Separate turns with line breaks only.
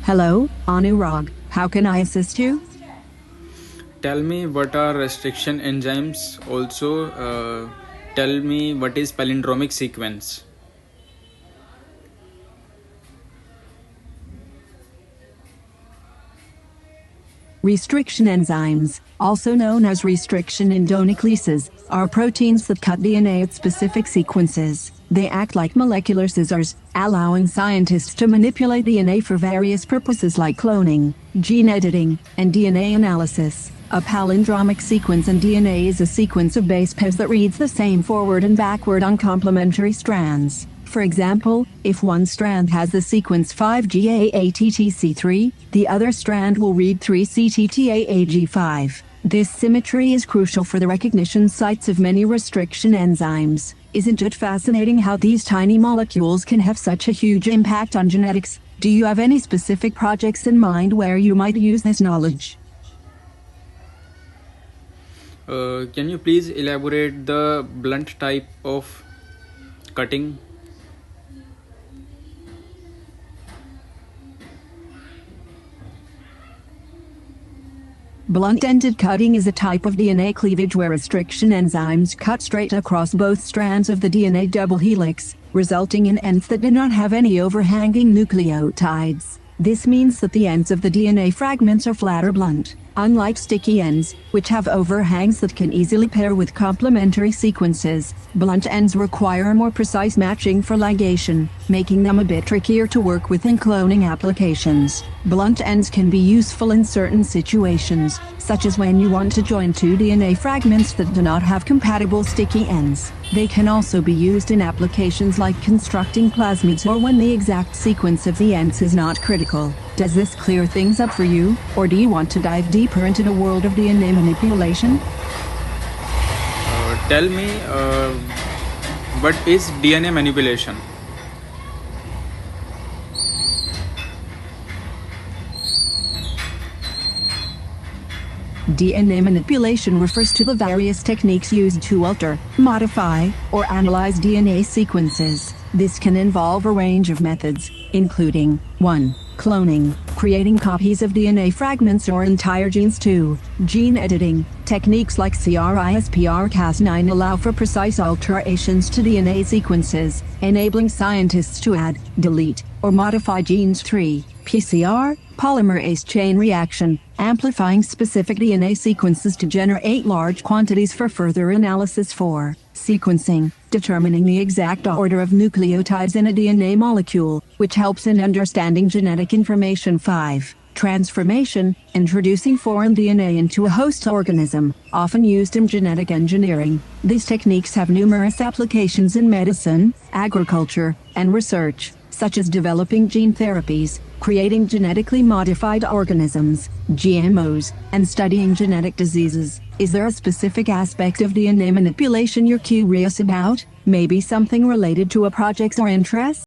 Hello, Anurag. How can I assist you?
Tell me what are restriction enzymes. Also, tell me what is palindromic sequence.
Restriction enzymes, also known as restriction endonucleases, are proteins that cut DNA at specific sequences. They act like molecular scissors, allowing scientists to manipulate DNA for various purposes like cloning, gene editing, and DNA analysis. A palindromic sequence in DNA is a sequence of base pairs that reads the same forward and backward on complementary strands. For example, if one strand has the sequence 5GAATTC3, the other strand will read 3CTTAAG5. This symmetry is crucial for the recognition sites of many restriction enzymes. Isn't it fascinating how these tiny molecules can have such a huge impact on genetics? Do you have any specific projects in mind where you might use this knowledge?
Can you please elaborate the blunt type of cutting?
Blunt-ended cutting is a type of DNA cleavage where restriction enzymes cut straight across both strands of the DNA double helix, resulting in ends that do not have any overhanging nucleotides. This means that the ends of the DNA fragments are flat or blunt. Unlike sticky ends, which have overhangs that can easily pair with complementary sequences, blunt ends require more precise matching for ligation, making them a bit trickier to work with in cloning applications. Blunt ends can be useful in certain situations, such as when you want to join two DNA fragments that do not have compatible sticky ends. They can also be used in applications like constructing plasmids or when the exact sequence of the ends is not critical. Does this clear things up for you, or do you want to dive deeper into the world of DNA manipulation?
Tell me what is DNA manipulation?
DNA manipulation refers to the various techniques used to alter, modify, or analyze DNA sequences. This can involve a range of methods, including 1. Cloning, creating copies of DNA fragments or entire genes. 2. Gene editing. Techniques like CRISPR-Cas9 allow for precise alterations to DNA sequences, enabling scientists to add, delete, or modify genes. 3. PCR, polymerase chain reaction, amplifying specific DNA sequences to generate large quantities for further analysis. 4. Sequencing, determining the exact order of nucleotides in a DNA molecule, which helps in understanding genetic information. 5. Transformation, introducing foreign DNA into a host organism, often used in genetic engineering. These techniques have numerous applications in medicine, agriculture, and research, such as developing gene therapies, creating genetically modified organisms, GMOs, and studying genetic diseases. Is there a specific aspect of DNA manipulation you're curious about? Maybe something related to a project or interest?